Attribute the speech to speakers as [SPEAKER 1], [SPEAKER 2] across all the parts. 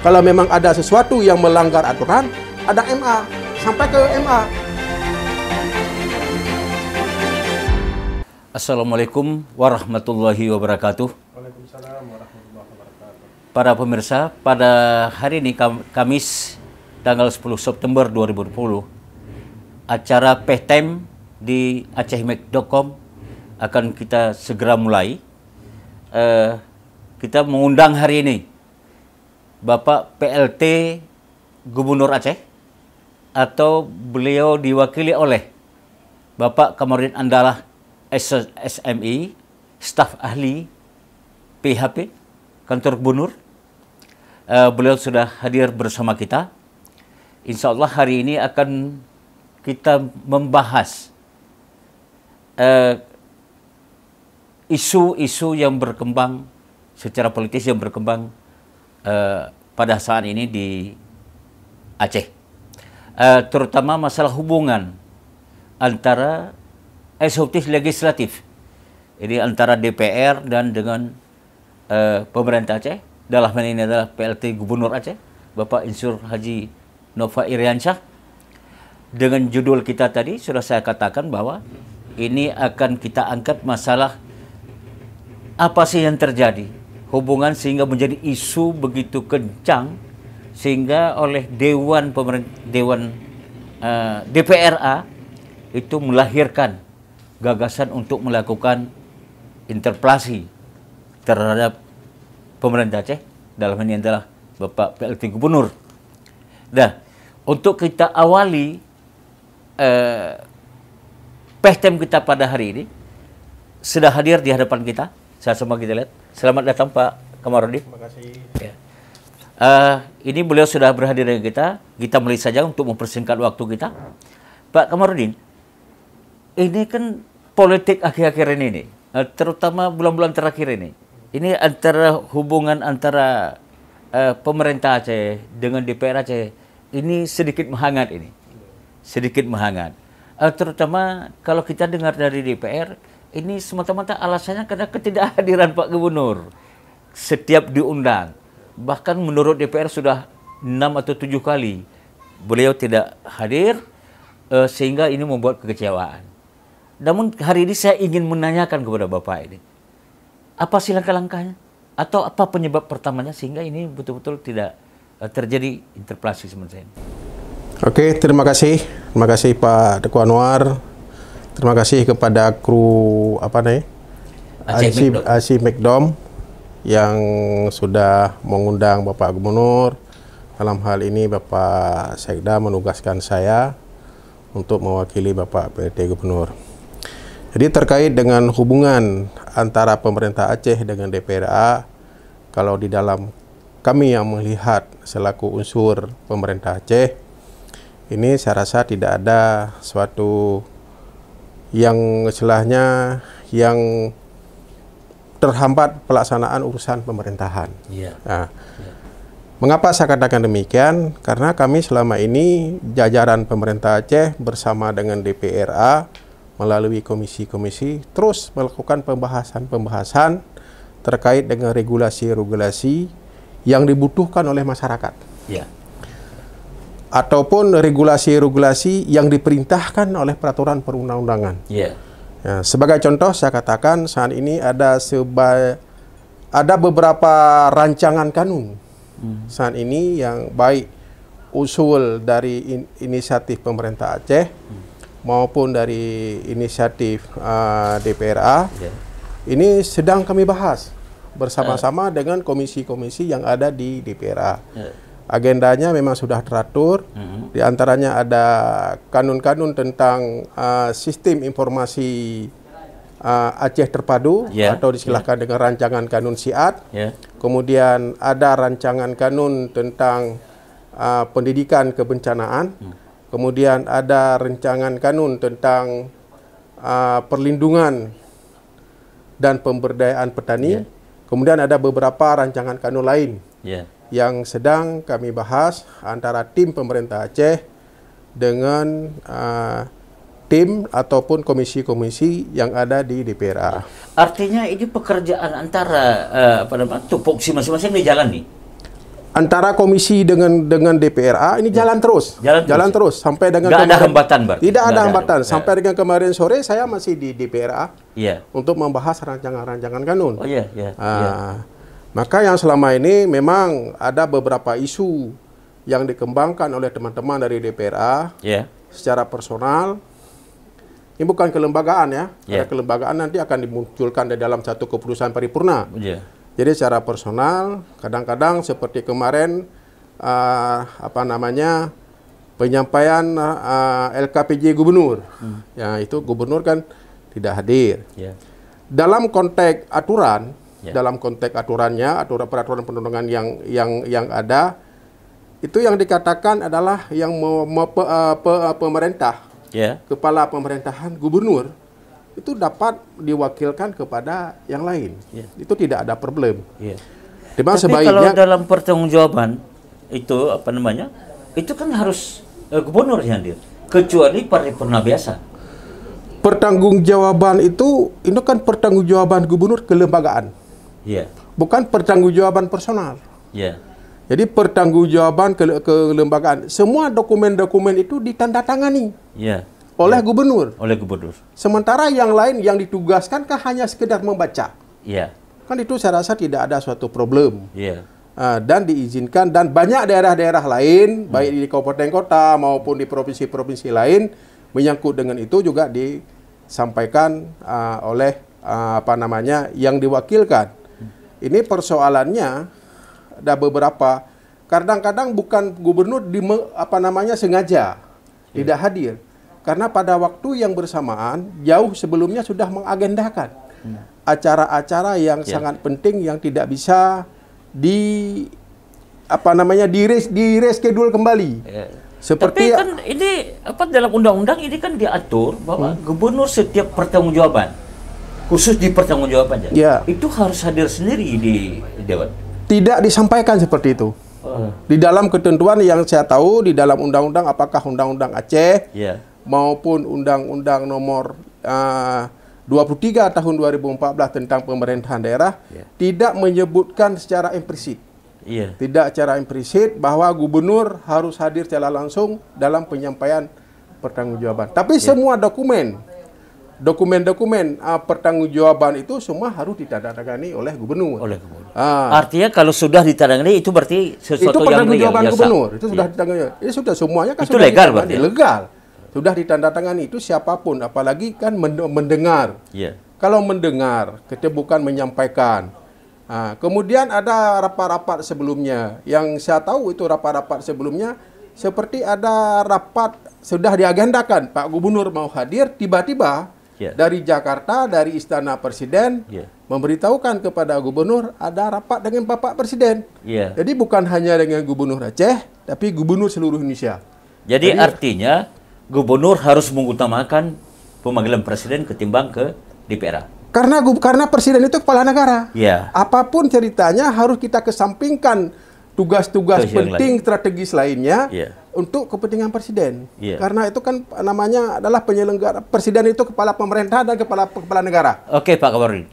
[SPEAKER 1] Kalau memang ada sesuatu yang melanggar aturan, ada MA, sampai ke MA.
[SPEAKER 2] Assalamualaikum warahmatullahi wabarakatuh.
[SPEAKER 1] Waalaikumsalam warahmatullahi wabarakatuh.
[SPEAKER 2] Para pemirsa, pada hari ini Kamis tanggal 10 September 2020, acara PTEM di acehmek.com akan kita segera mulai. Kita mengundang hari ini Bapak PLT Gubernur Aceh, atau beliau diwakili oleh Bapak Kamarudin Andalah SMI, staf ahli PHP kantor gubernur. Beliau sudah hadir bersama kita. Insya Allah hari ini akan kita membahas isu-isu yang berkembang secara politis, yang berkembang pada saat ini di Aceh, terutama masalah hubungan antara eksekutif legislatif, ini antara DPR dan dengan pemerintah Aceh. Dalam hal ini adalah PLT Gubernur Aceh, Bapak Insur Haji Nova Iriansyah. Dengan judul kita tadi sudah saya katakan bahwa ini akan kita angkat masalah apa sih yang terjadi, hubungan sehingga menjadi isu begitu kencang sehingga oleh DPRA itu melahirkan gagasan untuk melakukan interpelasi terhadap pemerintah Aceh, dalam ini adalah Bapak PLT Gubernur. Nah, untuk kita awali PTEM kita pada hari ini, sudah hadir di hadapan kita. Sama kita lihat. Selamat datang Pak Kamarudin.
[SPEAKER 1] Terima kasih.
[SPEAKER 2] Ya. Ini beliau sudah berhadir dengan kita. Kita mulai saja untuk mempersingkat waktu kita. Pak Kamarudin, ini kan politik akhir-akhir ini nih, terutama bulan-bulan terakhir ini. Ini antara hubungan antara pemerintah Aceh dengan DPR Aceh ini sedikit menghangat ini. Sedikit menghangat. Terutama kalau kita dengar dari DPR, ini semata-mata alasannya karena ketidakhadiran Pak Gubernur. Setiap diundang, bahkan menurut DPR sudah 6 atau 7 kali beliau tidak hadir, sehingga ini membuat kekecewaan. Namun hari ini saya ingin menanyakan kepada Bapak ini, apa sih langkah-langkahnya? Atau apa penyebab pertamanya sehingga ini betul-betul tidak terjadi interpelasi seperti ini?
[SPEAKER 1] Oke, terima kasih. Terima kasih Pak Teguh Anwar. Terima kasih kepada kru acehmek.com yang sudah mengundang Bapak Gubernur. Dalam hal ini Bapak Sekda menugaskan saya untuk mewakili Bapak PLT Gubernur. Jadi terkait dengan hubungan antara pemerintah Aceh dengan DPRA, kalau di dalam kami yang melihat selaku unsur pemerintah Aceh, ini saya rasa tidak ada suatu yang istilahnya yang terhambat pelaksanaan urusan pemerintahan. Nah, mengapa saya katakan demikian? Karena kami selama ini jajaran pemerintah Aceh bersama dengan DPRA melalui komisi-komisi terus melakukan pembahasan terkait dengan regulasi-regulasi yang dibutuhkan oleh masyarakat. Ataupun regulasi-regulasi yang diperintahkan oleh peraturan perundang-undangan. Ya, sebagai contoh saya katakan saat ini ada beberapa rancangan kanun saat ini yang baik usul dari inisiatif pemerintah Aceh maupun dari inisiatif DPRA. Ini sedang kami bahas bersama-sama dengan komisi-komisi yang ada di DPRA. Agendanya memang sudah teratur. Di antaranya ada kanun-kanun tentang sistem informasi Aceh Terpadu, atau disilahkan dengan rancangan kanun SIAT. Kemudian ada rancangan kanun tentang pendidikan kebencanaan. Kemudian ada rancangan kanun tentang perlindungan dan pemberdayaan petani. Kemudian ada beberapa rancangan kanun lain yang sedang kami bahas antara tim pemerintah Aceh dengan tim ataupun komisi-komisi yang ada di DPRA.
[SPEAKER 2] Artinya ini pekerjaan antara tupoksi masing-masing di jalan nih?
[SPEAKER 1] antara komisi dengan DPRA ini jalan terus. Jalan terus sampai dengan
[SPEAKER 2] nggak ada hambatan, Pak.
[SPEAKER 1] Tidak ada hambatan. Sampai dengan kemarin sore saya masih di DPRA untuk membahas rancangan-rancangan kanun. Maka yang selama ini memang ada beberapa isu yang dikembangkan oleh teman-teman dari DPRA secara personal. Ini bukan kelembagaan ya. Karena kelembagaan nanti akan dimunculkan di dalam satu keputusan paripurna. Jadi secara personal, kadang-kadang seperti kemarin penyampaian LKPJ gubernur. Ya, itu gubernur kan tidak hadir. Dalam konteks aturan, dalam konteks aturannya, peraturan perundang-undangan yang ada, itu yang dikatakan adalah yang pemerintah, kepala pemerintahan gubernur itu dapat diwakilkan kepada yang lain. Itu tidak ada problem.
[SPEAKER 2] Tapi sebaiknya, kalau dalam pertanggungjawaban itu itu kan harus gubernur yang hadir, kecuali paripurna biasa.
[SPEAKER 1] Pertanggungjawaban itu kan pertanggungjawaban gubernur kelembagaan. Bukan pertanggungjawaban personal. Jadi pertanggungjawaban kelembagaan. Semua dokumen-dokumen itu ditandatangani oleh gubernur. Sementara yang lain yang ditugaskan kan hanya sekedar membaca. Kan itu saya rasa tidak ada suatu problem. Dan diizinkan, dan banyak daerah-daerah lain, baik di kabupaten kota maupun di provinsi-provinsi lain, menyangkut dengan itu juga disampaikan oleh yang diwakilkan. Ini persoalannya ada beberapa. Kadang-kadang bukan gubernur sengaja tidak hadir. Karena pada waktu yang bersamaan, jauh sebelumnya sudah mengagendakan acara-acara yang sangat penting yang tidak bisa di reschedule kembali.
[SPEAKER 2] Seperti tapi kan ini dalam undang-undang ini kan diatur bahwa gubernur setiap pertanggungjawaban, khusus di pertanggungjawabannya, itu harus hadir sendiri di dewan.
[SPEAKER 1] Tidak disampaikan seperti itu. Di dalam ketentuan yang saya tahu di dalam undang-undang, apakah undang-undang Aceh maupun undang-undang nomor 23 tahun 2014 tentang pemerintahan daerah tidak menyebutkan secara implisit. Tidak secara implisit bahwa gubernur harus hadir secara langsung dalam penyampaian pertanggungjawaban. Tapi semua dokumen-dokumen pertanggungjawaban itu semua harus ditandatangani oleh gubernur.
[SPEAKER 2] Artinya kalau sudah ditandatangani itu berarti sesuatu
[SPEAKER 1] itu
[SPEAKER 2] yang
[SPEAKER 1] pertanggungjawaban gubernur. Itu sudah ditandatangani. Itu sudah semuanya kan
[SPEAKER 2] itu
[SPEAKER 1] sudah
[SPEAKER 2] legal berarti.
[SPEAKER 1] Legal. Sudah ditandatangani, itu siapapun, apalagi kan mendengar. Kalau mendengar, kita bukan menyampaikan. Kemudian ada rapat-rapat sebelumnya. Yang saya tahu itu rapat-rapat sebelumnya, seperti ada rapat sudah diagendakan, Pak Gubernur mau hadir, tiba-tiba dari Jakarta, dari Istana Presiden, memberitahukan kepada Gubernur ada rapat dengan Bapak Presiden. Jadi bukan hanya dengan Gubernur Aceh, tapi Gubernur seluruh Indonesia.
[SPEAKER 2] Jadi artinya Gubernur harus mengutamakan pemanggilan Presiden ketimbang ke DPRA.
[SPEAKER 1] Karena Presiden itu kepala negara. Apapun ceritanya harus kita kesampingkan tugas-tugas penting strategis lainnya untuk kepentingan Presiden. Karena itu kan namanya adalah penyelenggara. Presiden itu kepala pemerintahan dan kepala negara.
[SPEAKER 2] Oke, Pak Kamarudin.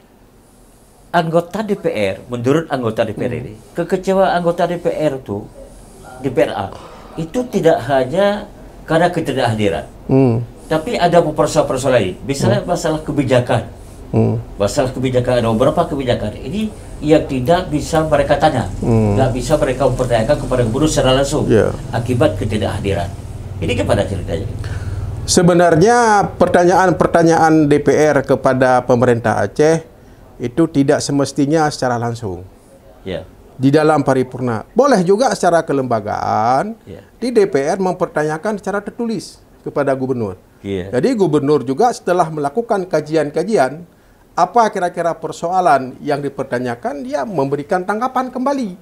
[SPEAKER 2] Anggota DPR, menurut anggota DPR ini, kekecewaan anggota DPR itu, DPRA, itu tidak hanya karena ketidakhadiran. Tapi ada persoalan lain. Misalnya masalah kebijakan. Masalah kebijakan, ada beberapa kebijakan ini yang tidak bisa mereka tanya, tidak bisa mereka mempertanyakan kepada gubernur secara langsung akibat ketidakhadiran. Ini kepada ceritanya.
[SPEAKER 1] Sebenarnya pertanyaan DPR kepada pemerintah Aceh itu tidak semestinya secara langsung. Di dalam paripurna. Boleh juga secara kelembagaan di DPR mempertanyakan secara tertulis kepada gubernur. Jadi gubernur juga setelah melakukan kajian-kajian apa kira-kira persoalan yang dipertanyakan, dia memberikan tanggapan kembali.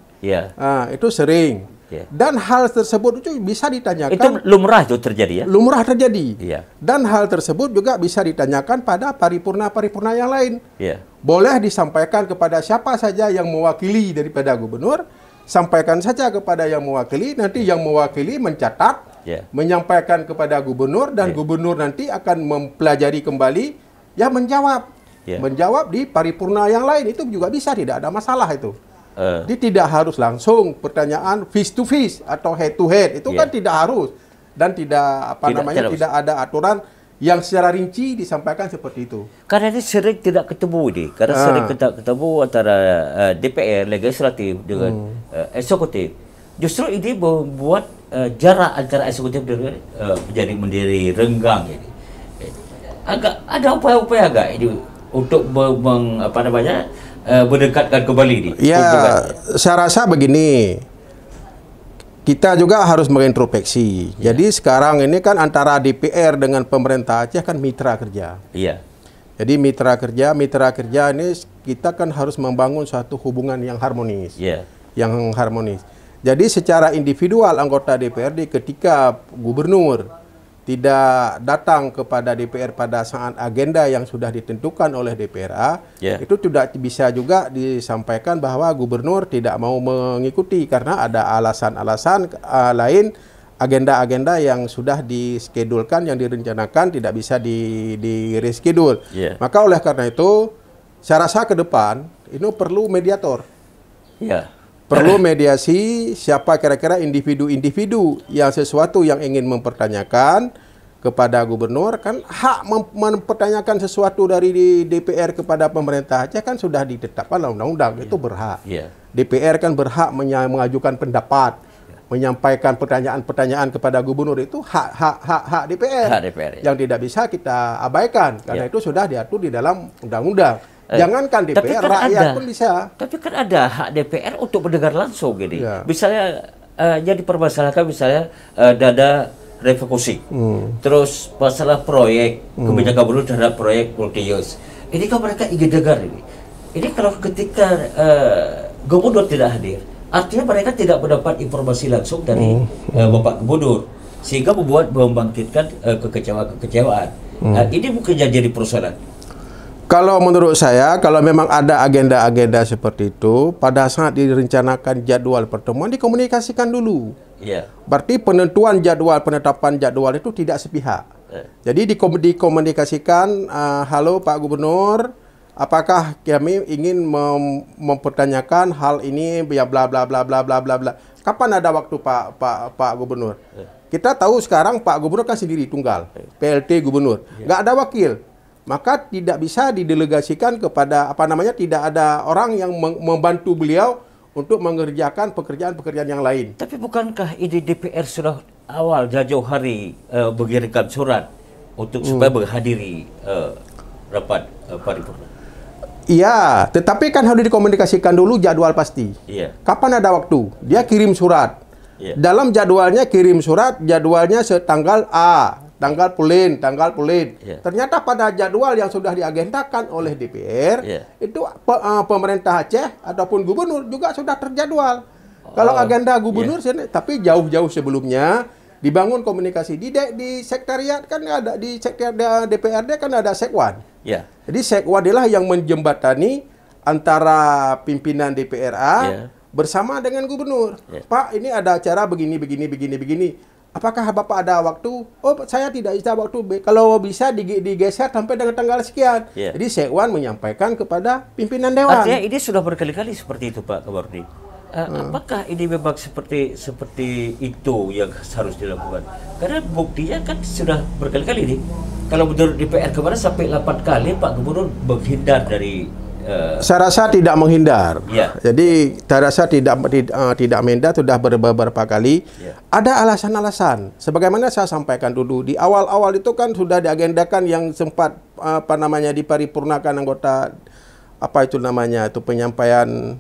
[SPEAKER 1] Itu sering. Dan hal tersebut itu bisa ditanyakan.
[SPEAKER 2] Itu lumrah itu terjadi ya?
[SPEAKER 1] Lumrah terjadi. Dan hal tersebut juga bisa ditanyakan pada paripurna-paripurna yang lain. Boleh disampaikan kepada siapa saja yang mewakili daripada gubernur, sampaikan saja kepada yang mewakili, nanti yang mewakili mencatat, menyampaikan kepada gubernur, dan gubernur nanti akan mempelajari kembali, menjawab. Menjawab di paripurna yang lain, itu juga bisa, tidak ada masalah itu. Dia tidak harus langsung pertanyaan face to face atau head to head. Itu kan tidak harus. Dan tidak tidak ada aturan yang secara rinci disampaikan seperti itu.
[SPEAKER 2] Karena ini sering tidak ketemu ini. Karena sering tidak ketemu antara DPR, legislatif dengan eksekutif. Justru ini membuat jarak antara eksekutif dengan menjadi renggang ini. Agak ada upaya-upaya agak ini untuk mendekatkan kembali ini.
[SPEAKER 1] Ya, saya rasa begini. Kita juga harus mengintrospeksi. Jadi sekarang ini kan antara DPR dengan pemerintah Aceh kan mitra kerja.
[SPEAKER 2] Iya.
[SPEAKER 1] Jadi mitra kerja ini kita kan harus membangun suatu hubungan yang harmonis.
[SPEAKER 2] Iya.
[SPEAKER 1] Yang harmonis. Jadi secara individual anggota DPRD ketika gubernur tidak datang kepada DPR pada saat agenda yang sudah ditentukan oleh DPRA, itu tidak bisa juga disampaikan bahwa gubernur tidak mau mengikuti karena ada alasan-alasan lain, agenda-agenda yang sudah diskedulkan, yang direncanakan tidak bisa di-reschedule. Maka oleh karena itu, saya rasa ke depan ini perlu mediator. Perlu mediasi siapa kira-kira individu-individu yang sesuatu yang ingin mempertanyakan kepada gubernur, kan hak mempertanyakan sesuatu dari DPR kepada pemerintah Aceh kan sudah ditetapkan dalam undang-undang, itu berhak. DPR kan berhak mengajukan pendapat, menyampaikan pertanyaan-pertanyaan kepada gubernur, itu hak DPR, yang tidak bisa kita abaikan karena itu sudah diatur di dalam undang-undang. Jangankan DPR, kan rakyat pun bisa.
[SPEAKER 2] Tapi kan ada hak DPR untuk mendengar langsung gini. Misalnya jadi permasalahan misalnya dana refocusing. Terus masalah proyek kebijakan gubernur terhadap proyek multi-use. Ini kan mereka ingin dengar ini. Ini kalau ketika gubernur tidak hadir, artinya mereka tidak mendapat informasi langsung dari Bapak Gubernur, sehingga membangkitkan kekecewaan. Ini mungkin jadi persoalan.
[SPEAKER 1] Kalau menurut saya, kalau memang ada agenda-agenda seperti itu, pada saat direncanakan jadwal pertemuan, dikomunikasikan dulu. Berarti penentuan jadwal, penetapan jadwal itu tidak sepihak. Jadi dikomunikasikan, halo Pak Gubernur, apakah kami ingin mempertanyakan hal ini, ya bla bla bla bla bla bla bla. Kapan ada waktu Pak Gubernur? Kita tahu sekarang Pak Gubernur kan sendiri tunggal, PLT Gubernur, nggak ada wakil. Maka tidak bisa didelegasikan kepada tidak ada orang yang membantu beliau untuk mengerjakan pekerjaan-pekerjaan yang lain.
[SPEAKER 2] Tapi bukankah ini DPR sudah awal jauh hari mengirimkan surat untuk supaya menghadiri rapat paripurna?
[SPEAKER 1] Iya, tetapi kan harus dikomunikasikan dulu jadwal pasti. Kapan ada waktu? Dia kirim surat. Dalam jadwalnya kirim surat, jadwalnya setanggal A. Tanggal pulin. Ternyata pada jadwal yang sudah diagendakan oleh DPR, itu pemerintah Aceh ataupun gubernur juga sudah terjadwal. Kalau agenda gubernur, tapi jauh-jauh sebelumnya dibangun komunikasi di sekretariat kan ada, di sekretariat DPRD kan ada sekwan. Jadi sekwan adalah yang menjembatani antara pimpinan DPRA bersama dengan gubernur. Pak, ini ada acara begini. Apakah Bapak ada waktu? Oh, saya tidak bisa waktu. Kalau bisa digeser sampai dengan tanggal sekian. Jadi sekwan menyampaikan kepada pimpinan dewan.
[SPEAKER 2] Artinya ini sudah berkali-kali seperti itu, Pak Kamarudin. Apakah ini memang seperti itu yang harus dilakukan? Karena buktinya kan sudah berkali-kali nih. Kalau menurut DPR kemarin sampai 8 kali Pak Gubernur menghindar dari
[SPEAKER 1] saya rasa tidak menghindar. Jadi saya rasa tidak menghindar, sudah beberapa kali. Ada alasan-alasan. Sebagaimana saya sampaikan dulu di awal-awal itu kan sudah diagendakan yang sempat diparipurnakan anggota itu penyampaian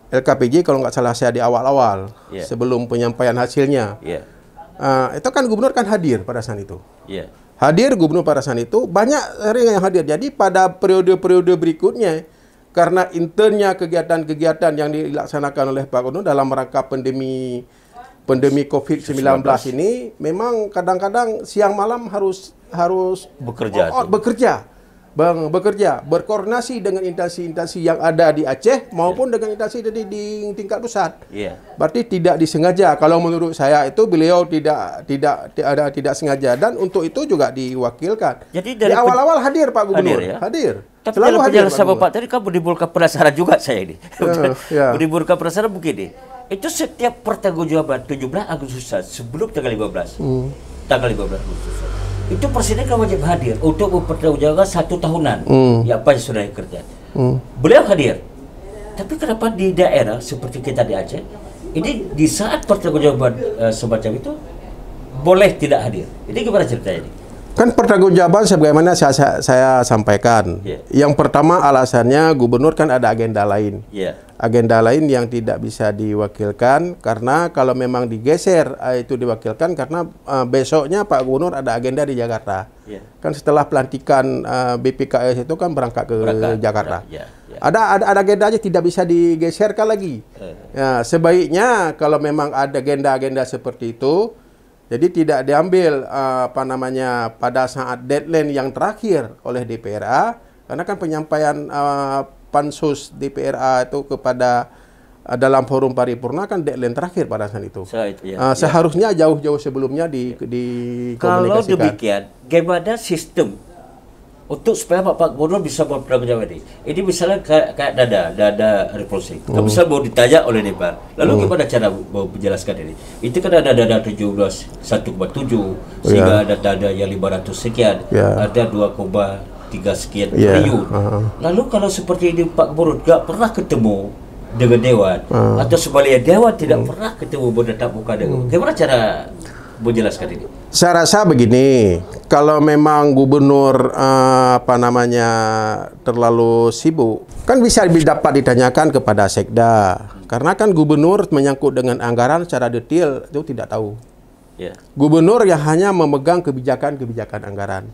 [SPEAKER 1] LKPJ kalau nggak salah saya di awal-awal sebelum penyampaian hasilnya. Itu kan gubernur kan hadir pada saat itu. Hadir gubernur pada saat itu, banyak yang hadir. Jadi pada periode-periode berikutnya, karena internnya kegiatan-kegiatan yang dilaksanakan oleh Pak Gubernur dalam rangka pandemi COVID-19 ini, memang kadang-kadang siang malam harus bekerja. bekerja, berkoordinasi dengan instansi-instansi yang ada di Aceh maupun dengan instansi di tingkat pusat. Berarti tidak disengaja. Kalau menurut saya itu beliau tidak sengaja, dan untuk itu juga diwakilkan.
[SPEAKER 2] Jadi
[SPEAKER 1] di awal-awal hadir Pak Gubernur, hadir.
[SPEAKER 2] Tapi selalu dalam penjelasan Bapak tadi kan menimbulkan penasaran juga saya ini. Menimbulkan penasaran begini. Itu setiap pertanggungjawaban 17 Agustus sebelum tanggal 15. Tanggal 15 Agustus. Itu presiden kan wajib hadir untuk mempertanggungjawabkan 1 tahunan ya apa yang sudah dikerjakan. Beliau hadir. Tapi kenapa di daerah seperti kita di Aceh ini di saat pertanggungjawaban semacam itu boleh tidak hadir? Ini gimana ceritanya ini?
[SPEAKER 1] Kan pertanggungjawaban sebagaimana saya sampaikan. Yang pertama alasannya gubernur kan ada agenda lain. Agenda lain yang tidak bisa diwakilkan karena kalau memang digeser itu diwakilkan karena besoknya Pak Gubernur ada agenda di Jakarta. Kan setelah pelantikan BPKS itu kan berangkat ke Jakarta. Ada agenda aja tidak bisa digeserkan lagi. Ya, sebaiknya kalau memang ada agenda-agenda seperti itu, jadi tidak diambil pada saat deadline yang terakhir oleh DPRA, karena kan penyampaian pansus DPRA itu kepada dalam forum paripurna kan deadline terakhir pada saat itu. Seharusnya jauh-jauh sebelumnya dikomunikasikan.
[SPEAKER 2] Kalau demikian, gimana sistem untuk supaya Pak Gubernur bisa bertanggung ini? Ini misalnya kayak dada repulsik. Kalau misalnya mau ditanya oleh DPR, lalu gimana cara mau menjelaskan ini? Itu kan ada dada 17 1,7 sehingga ada dada yang 500 sekian, ada 2,3 sekian triliun. Lalu kalau seperti ini Pak Gubernur nggak pernah ketemu dengan Dewan, atau sebaliknya Dewan tidak pernah ketemu bertatap muka dengan, gimana cara menjelaskan ini?
[SPEAKER 1] Saya rasa begini, kalau memang gubernur terlalu sibuk, kan bisa dapat ditanyakan kepada Sekda. Karena kan gubernur menyangkut dengan anggaran secara detail itu tidak tahu. Gubernur yang hanya memegang kebijakan anggaran.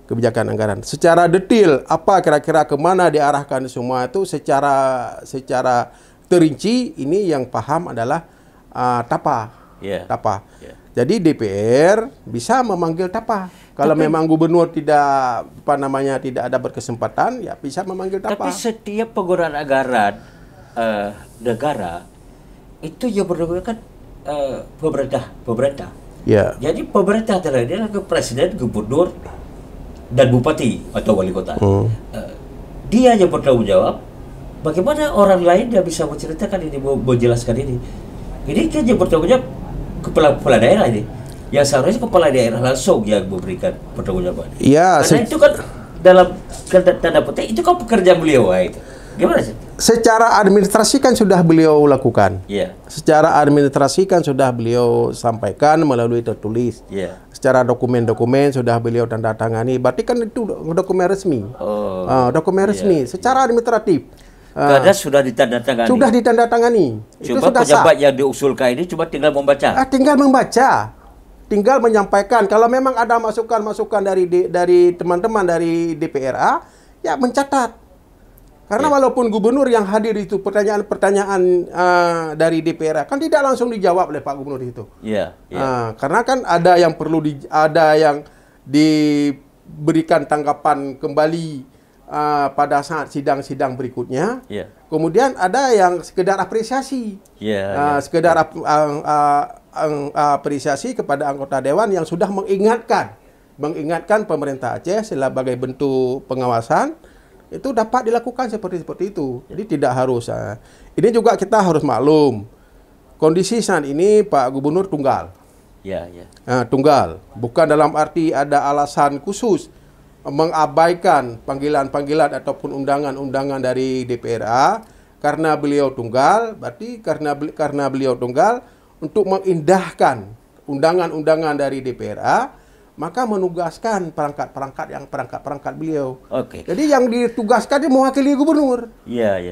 [SPEAKER 1] Kebijakan anggaran. Secara detail apa kira-kira kemana diarahkan semua itu secara terinci ini yang paham adalah TAPA. TAPA. Jadi DPR bisa memanggil TAPA. Kalau memang gubernur tidak ada berkesempatan, ya bisa memanggil TAPA.
[SPEAKER 2] Tapi setiap penggunaan anggaran negara itu yang berdasarkan pemerintah. Jadi pemerintah terhadap ke presiden, gubernur, dan bupati atau wali kota. Dia yang bertanggung jawab. Bagaimana orang lain yang bisa menceritakan ini, menjelaskan ini? Ini kan yang bertanggung jawab kepala daerah ini, yang seharusnya kepala daerah langsung yang memberikan pertanggungjawaban. Karena itu kan dalam tanda petik itu kan pekerjaan beliau itu. Gimana sih?
[SPEAKER 1] Secara administrasi kan sudah beliau lakukan. Secara administrasi kan sudah beliau sampaikan melalui tertulis. Secara dokumen-dokumen sudah beliau tanda tangani. Berarti kan itu dokumen resmi. Dokumen resmi. Secara administratif.
[SPEAKER 2] Karena sudah ditandatangani.
[SPEAKER 1] Sudah ditandatangani.
[SPEAKER 2] Cuma pejabat yang diusulkan ini cuma tinggal membaca.
[SPEAKER 1] Tinggal membaca. Tinggal menyampaikan. Kalau memang ada masukan-masukan dari teman-teman dari DPRA, ya mencatat. Karena walaupun gubernur yang hadir itu pertanyaan-pertanyaan dari DPRA kan tidak langsung dijawab oleh Pak Gubernur itu. Karena kan ada yang perlu ada yang diberikan tanggapan kembali pada saat sidang-sidang berikutnya. Kemudian ada yang sekedar apresiasi. Sekedar apresiasi kepada anggota dewan yang sudah mengingatkan pemerintah Aceh sebagai bentuk pengawasan itu dapat dilakukan seperti itu. Jadi tidak harus. Ini juga kita harus maklum. Kondisi saat ini Pak Gubernur tunggal. Tunggal. Bukan dalam arti ada alasan khusus mengabaikan panggilan-panggilan ataupun undangan-undangan dari DPRA karena beliau tunggal. Berarti karena beliau tunggal untuk mengindahkan undangan-undangan dari DPRA, maka menugaskan perangkat beliau. Jadi yang ditugaskan dia mewakili gubernur.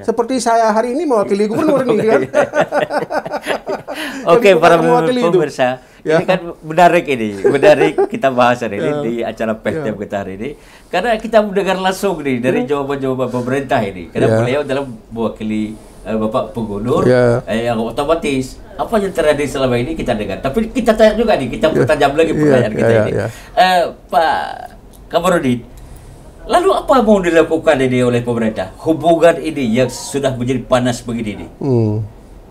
[SPEAKER 1] Seperti saya hari ini mewakili gubernur nih kan.
[SPEAKER 2] Para pemirsa, ini kan menarik kita bahas hari ini di acara PTM kita hari ini. Karena kita mendengar langsung nih dari jawaban-jawaban pemerintah ini. Karena beliau dalam mewakili Bapak Gubernur, yang otomatis apa yang terjadi selama ini kita dengar. Tapi kita tanya juga nih, kita bertanya lagi pertanyaan kita ini. Pak Kamarudin, Lalu apa mau dilakukan ini oleh pemerintah? Hubungan ini yang sudah menjadi panas begini ini.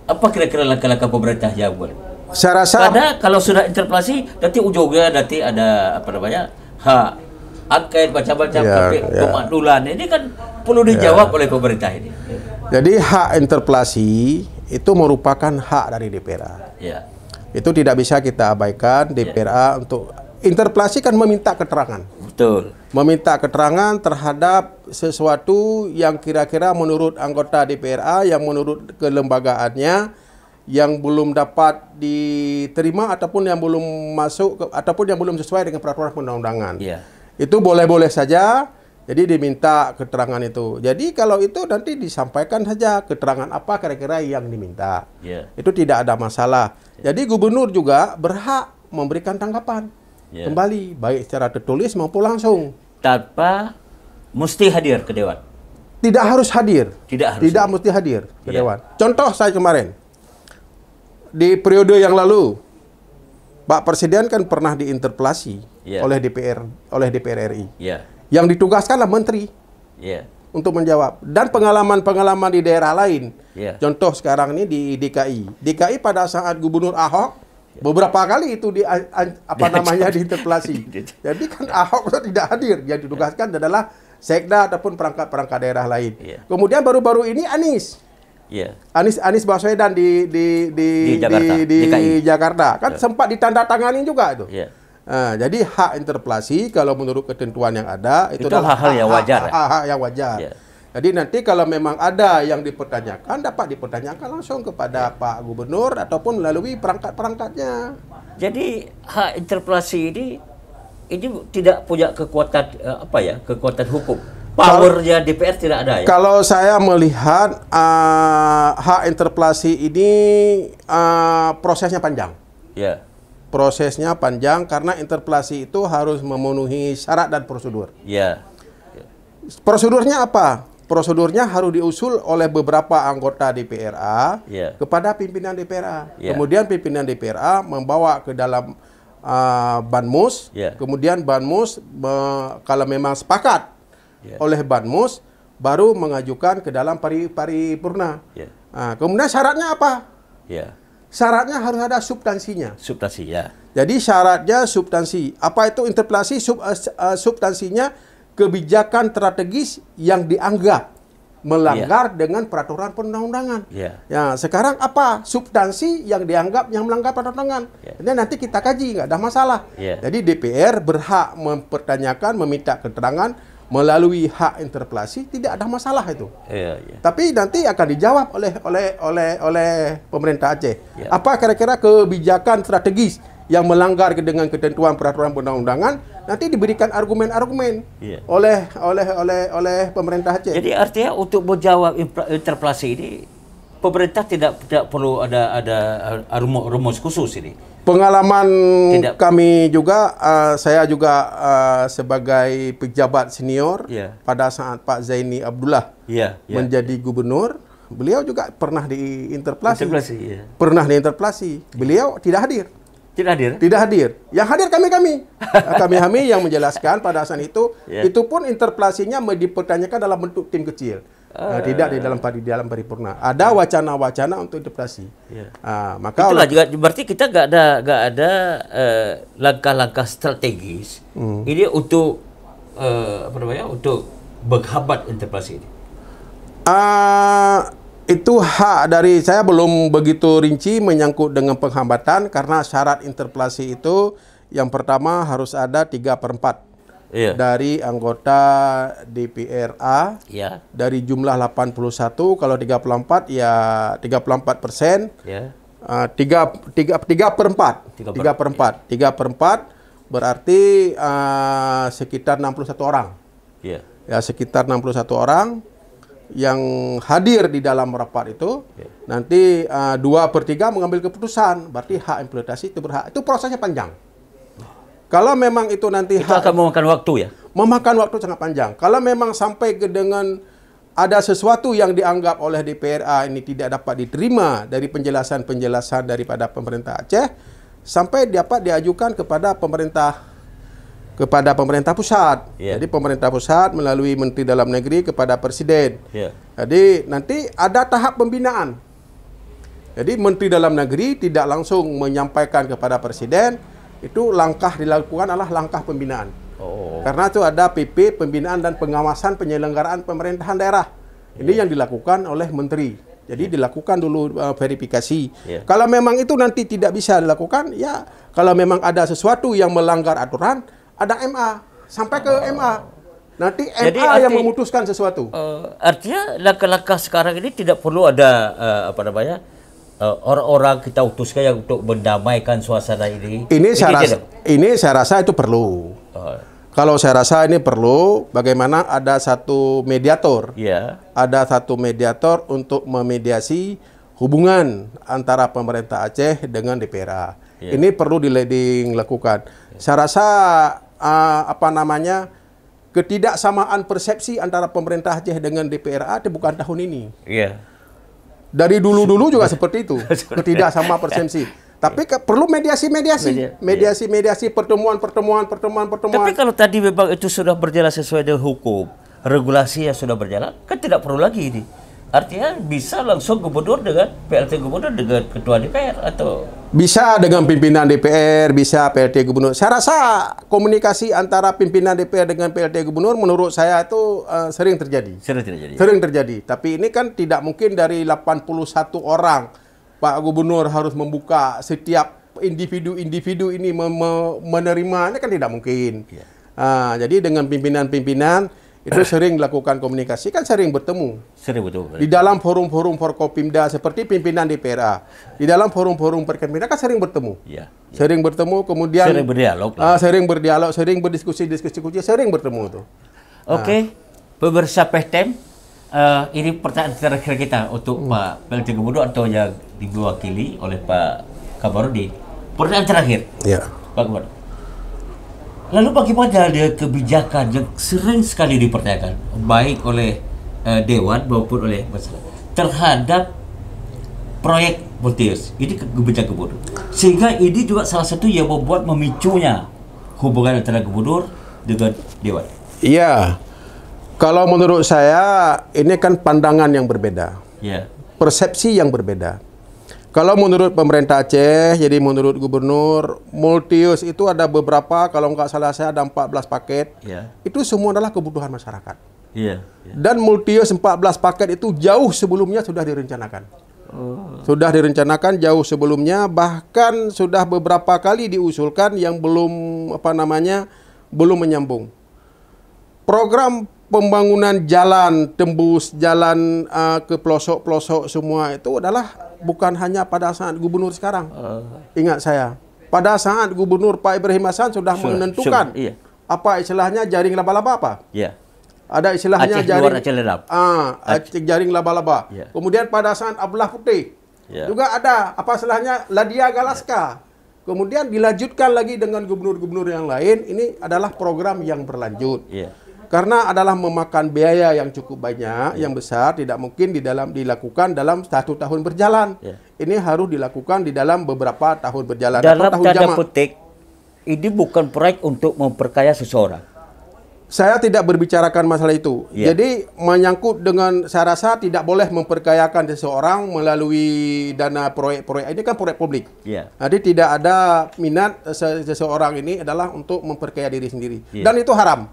[SPEAKER 2] Apa kira-kira langkah-langkah pemerintah yang boleh?
[SPEAKER 1] Saya rasa
[SPEAKER 2] Karena kalau sudah interpelasi, nanti ujungnya nanti ada apa namanya hak angket macam-macam sampai pemaklulan. Ini kan perlu dijawab oleh pemerintah ini.
[SPEAKER 1] jadi hak interpelasi itu merupakan hak dari DPRA.
[SPEAKER 2] Ya,
[SPEAKER 1] Itu tidak bisa kita abaikan. DPRA untuk interpelasi kan meminta keterangan.
[SPEAKER 2] betul.
[SPEAKER 1] Meminta keterangan terhadap sesuatu yang kira-kira menurut anggota DPRA, yang menurut kelembagaannya, yang belum dapat diterima ataupun yang belum masuk ataupun yang belum sesuai dengan peraturan perundang-undangan.
[SPEAKER 2] Ya.
[SPEAKER 1] Itu boleh-boleh saja. Jadi diminta keterangan itu. Jadi kalau itu nanti disampaikan saja keterangan apa kira-kira yang diminta.
[SPEAKER 2] Ya.
[SPEAKER 1] Itu tidak ada masalah. Jadi gubernur juga berhak memberikan tanggapan kembali, baik secara tertulis maupun langsung.
[SPEAKER 2] Tanpa mesti hadir ke Dewan.
[SPEAKER 1] Tidak harus hadir.
[SPEAKER 2] Tidak harus.
[SPEAKER 1] Tidak mesti hadir ke
[SPEAKER 2] Ya.
[SPEAKER 1] Dewan. Contoh saya kemarin, di periode yang lalu, Pak Presiden kan pernah diinterpelasi oleh DPR RI.
[SPEAKER 2] Ya.
[SPEAKER 1] Yang ditugaskanlah menteri
[SPEAKER 2] Ya.
[SPEAKER 1] untuk menjawab. Dan pengalaman-pengalaman di daerah lain.
[SPEAKER 2] Ya.
[SPEAKER 1] Contoh sekarang ini di DKI. DKI pada saat Gubernur Ahok beberapa kali itu diinterpelasi. Jadi kan Ahok tidak hadir. Yang ditugaskan adalah sekda ataupun perangkat-perangkat daerah lain.
[SPEAKER 2] Ya.
[SPEAKER 1] Kemudian baru-baru ini Anies.
[SPEAKER 2] Ya.
[SPEAKER 1] Anies Baswedan di
[SPEAKER 2] Jakarta, DKI.
[SPEAKER 1] Jakarta kan sempat ditandatangani juga itu.
[SPEAKER 2] Ya.
[SPEAKER 1] Jadi hak interpelasi kalau menurut ketentuan yang ada itu adalah
[SPEAKER 2] hal-hal yang wajar.
[SPEAKER 1] Hak yang wajar.
[SPEAKER 2] Ya.
[SPEAKER 1] Jadi nanti kalau memang ada yang dipertanyakan dapat dipertanyakan langsung kepada Pak Gubernur ataupun melalui perangkat-perangkatnya.
[SPEAKER 2] Jadi hak interpelasi ini tidak punya kekuatan kekuatan hukum. Powernya DPR tidak ada ya.
[SPEAKER 1] Kalau saya melihat hak interpelasi ini prosesnya panjang.
[SPEAKER 2] Ya.
[SPEAKER 1] Prosesnya panjang karena interpelasi itu harus memenuhi syarat dan prosedur.
[SPEAKER 2] Ya.
[SPEAKER 1] Prosedurnya apa? Prosedurnya harus diusul oleh beberapa anggota DPRA kepada pimpinan DPRA. Kemudian pimpinan DPRA membawa ke dalam Banmus. Kemudian Banmus kalau memang sepakat oleh Banmus baru mengajukan ke dalam paripurna. Kemudian syaratnya apa? Syaratnya harus ada substansinya.
[SPEAKER 2] Substansi ya.
[SPEAKER 1] Jadi syaratnya substansi. Apa itu interpelasi? Substansinya kebijakan strategis yang dianggap melanggar dengan peraturan perundang-undangan. Ya, sekarang apa substansi yang dianggap yang melanggar peraturan? Ini nanti kita kaji, nggak ada masalah. Jadi DPR berhak mempertanyakan, meminta keterangan melalui hak interpelasi, tidak ada masalah itu. Tapi nanti akan dijawab oleh pemerintah Aceh. Apa kira-kira kebijakan strategis yang melanggar dengan ketentuan peraturan perundang-undangan? Nanti diberikan argumen-argumen oleh pemerintah Aceh.
[SPEAKER 2] Jadi artinya untuk menjawab interpelasi ini pemerintah tidak perlu ada rumus khusus ini.
[SPEAKER 1] Pengalaman kami juga, saya juga sebagai pejabat senior pada saat Pak Zaini Abdullah menjadi gubernur, beliau juga pernah diinterpelasi. Pernah diinterpelasi. Beliau tidak hadir.
[SPEAKER 2] Tidak hadir?
[SPEAKER 1] Tidak hadir. Yang hadir kami. Kami yang menjelaskan pada saat itu, itu pun interpelasinya dipertanyakan dalam bentuk tim kecil. Tidak di dalam paripurna. Ada wacana-wacana untuk interpelasi. Maka
[SPEAKER 2] itulah juga berarti kita nggak ada langkah-langkah strategis ini untuk untuk menghambat interpelasi ini.
[SPEAKER 1] Itu hak dari saya, belum begitu rinci menyangkut dengan penghambatan karena syarat interpelasi itu yang pertama harus ada 3/4 dari anggota DPRA dari jumlah 81, kalau 34 ya 34%, 3/4 berarti sekitar 61 orang. Ya, sekitar 61 orang yang hadir di dalam rapat itu. Nanti 2/3 mengambil keputusan, berarti hak implementasi itu berhak. Itu prosesnya panjang. Kalau memang itu nanti
[SPEAKER 2] itu akan memakan waktu ya?
[SPEAKER 1] Memakan waktu sangat panjang. Kalau memang sampai ke dengan ada sesuatu yang dianggap oleh DPRA ini tidak dapat diterima dari penjelasan-penjelasan daripada pemerintah Aceh, sampai dapat diajukan kepada pemerintah kepada pemerintah pusat.
[SPEAKER 2] Yeah.
[SPEAKER 1] Jadi pemerintah pusat melalui Menteri Dalam Negeri kepada Presiden.
[SPEAKER 2] Yeah.
[SPEAKER 1] Jadi nanti ada tahap pembinaan. Jadi Menteri Dalam Negeri tidak langsung menyampaikan kepada Presiden, itu langkah dilakukan adalah langkah pembinaan. Karena itu ada PP pembinaan dan pengawasan penyelenggaraan pemerintahan daerah. Ini yang dilakukan oleh Menteri. Jadi dilakukan dulu verifikasi. Kalau memang itu nanti tidak bisa dilakukan, ya kalau memang ada sesuatu yang melanggar aturan, ada MA, sampai ke MA. Nanti MA yang memutuskan sesuatu.
[SPEAKER 2] Artinya langkah-langkah sekarang ini tidak perlu ada orang-orang kita utuskan yang untuk mendamaikan suasana ini.
[SPEAKER 1] Ini saya rasa itu perlu. Kalau saya rasa ini perlu, bagaimana ada satu mediator. Ada satu mediator untuk memediasi hubungan antara pemerintah Aceh dengan DPRA. Ini perlu dilakukan. Saya rasa ketidaksamaan persepsi antara pemerintah Aceh dengan DPRA itu bukan tahun ini. Dari dulu-dulu juga seperti itu, ketidaksamaan persepsi. Tapi perlu mediasi, pertemuan.
[SPEAKER 2] Tapi kalau tadi memang itu sudah berjalan sesuai dengan hukum, regulasi yang sudah berjalan, kan tidak perlu lagi ini. Artinya bisa langsung gubernur dengan PLT gubernur dengan ketua DPR atau
[SPEAKER 1] bisa dengan pimpinan DPR, bisa PLT gubernur. Saya rasa komunikasi antara pimpinan DPR dengan PLT gubernur menurut saya itu sering terjadi. Sering terjadi. Tapi ini kan tidak mungkin dari 81 orang Pak Gubernur harus membuka setiap individu ini menerimanya, kan tidak mungkin. Jadi dengan pimpinan-pimpinan itu sering lakukan komunikasi, kan sering bertemu. Di dalam forum-forum Forkopimda seperti pimpinan DPRA, di dalam forum-forum Perkemda kan sering bertemu. Sering bertemu, kemudian sering berdialog, sering berdiskusi, sering bertemu itu.
[SPEAKER 2] Oke, pemirsa PEHTEM, ini pertanyaan terakhir kita untuk Pak PLT Gubernur atau yang diwakili oleh Pak Kamarudin. Pertanyaan terakhir, Pak Gubernur. Lalu bagaimana ada kebijakan yang sering sekali dipertanyakan, baik oleh Dewan maupun oleh masyarakat, terhadap proyek Multiuse? Ini kebijakan Gubernur. Sehingga ini juga salah satu yang membuat memicunya hubungan antara Gubernur dengan Dewan.
[SPEAKER 1] Iya. Kalau menurut saya, ini kan pandangan yang berbeda. Persepsi yang berbeda. Kalau menurut pemerintah Aceh, jadi menurut Gubernur, Multiuse itu ada beberapa, kalau nggak salah saya ada 14 paket. Itu semua adalah kebutuhan masyarakat. Dan Multiuse 14 paket itu jauh sebelumnya sudah direncanakan. Sudah direncanakan jauh sebelumnya, bahkan sudah beberapa kali diusulkan yang belum belum menyambung. Program pembangunan jalan tembus, jalan ke pelosok-pelosok semua itu adalah bukan hanya pada saat Gubernur sekarang. Ingat saya, pada saat Gubernur Pak Ibrahim Hasan sudah menentukan apa istilahnya jaring laba-laba apa? Ada istilahnya jaring laba-laba. Kemudian pada saat Abdullah Putih juga ada apa istilahnya Ladia Galaska. Kemudian dilanjutkan lagi dengan gubernur-gubernur yang lain. Ini adalah program yang berlanjut. Karena adalah memakan biaya yang cukup banyak, yang besar, tidak mungkin dilakukan dalam 1 tahun berjalan. Ini harus dilakukan di dalam beberapa tahun berjalan.
[SPEAKER 2] Dalam tanda petik, ini bukan proyek untuk memperkaya seseorang.
[SPEAKER 1] Saya tidak berbicarakan masalah itu. Jadi menyangkut dengan, saya rasa tidak boleh memperkayakan seseorang melalui dana proyek-proyek. Ini kan proyek publik. Jadi tidak ada minat seseorang ini adalah untuk memperkaya diri sendiri. Dan itu haram.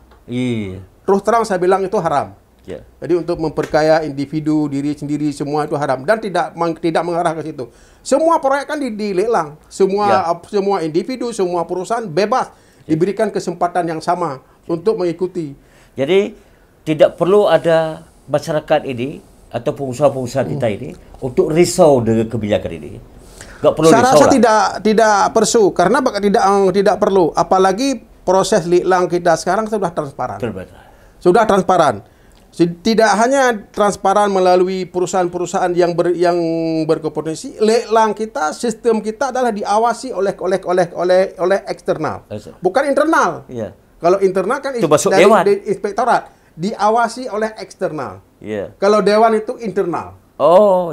[SPEAKER 1] Terus terang saya bilang itu haram. Jadi untuk memperkaya individu diri sendiri semua itu haram dan tidak mengarah ke situ. Semua proyek kan dilelang. Semua individu, semua perusahaan bebas diberikan kesempatan yang sama untuk mengikuti.
[SPEAKER 2] Jadi tidak perlu ada masyarakat ini atau pengusaha-pengusaha kita ini untuk risau dengan kebijakan ini. Nggak perlu
[SPEAKER 1] saya
[SPEAKER 2] risau
[SPEAKER 1] rasa tidak perlu karena tidak perlu. Apalagi proses lelang kita sekarang sudah transparan. Sudah transparan. Tidak hanya transparan melalui perusahaan-perusahaan yang berkompetensi, lelang kita, sistem kita adalah diawasi oleh eksternal, bukan internal. Kalau internal kan dari inspektorat, diawasi oleh eksternal. Kalau dewan itu internal.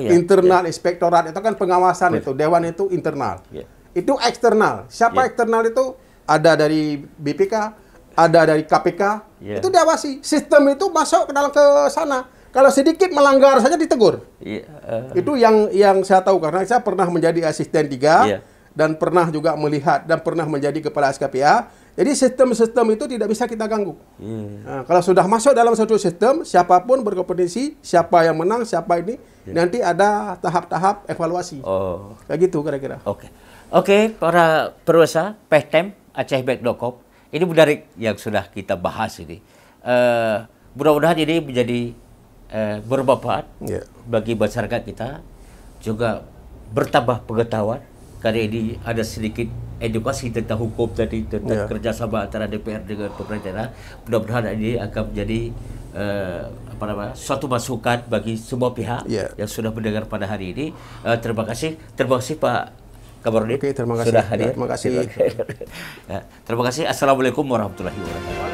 [SPEAKER 1] Internal inspektorat itu kan pengawasan itu, dewan itu internal. Itu eksternal. Siapa eksternal itu? Ada dari BPK,
[SPEAKER 3] ada dari KPK, itu diawasi. Sistem itu masuk ke dalam ke sana. Kalau sedikit melanggar saja ditegur. Itu yang saya tahu karena saya pernah menjadi asisten 3 dan pernah juga melihat dan pernah menjadi kepala SKPA. Jadi sistem-sistem itu tidak bisa kita ganggu. Nah, kalau sudah masuk dalam satu sistem, siapapun berkompetisi, siapa yang menang, siapa ini, nanti ada tahap-tahap evaluasi. Kayak gitu kira-kira.
[SPEAKER 2] Oke, para pemirsa PEHTEM acehback.com, ini menarik yang sudah kita bahas ini. Mudah-mudahan ini menjadi bermanfaat bagi masyarakat kita, juga bertambah pengetahuan. Karena ini ada sedikit edukasi tentang hukum tadi, tentang kerjasama antara DPR dengan pemerintah. Mudah-mudahan ini akan menjadi suatu masukan bagi semua pihak yang sudah mendengar pada hari ini. Terima kasih Pak Kamarudin.
[SPEAKER 3] Terima kasih.
[SPEAKER 2] Sudah hadir.
[SPEAKER 3] Terima kasih.
[SPEAKER 2] Terima kasih. Assalamualaikum warahmatullahi wabarakatuh.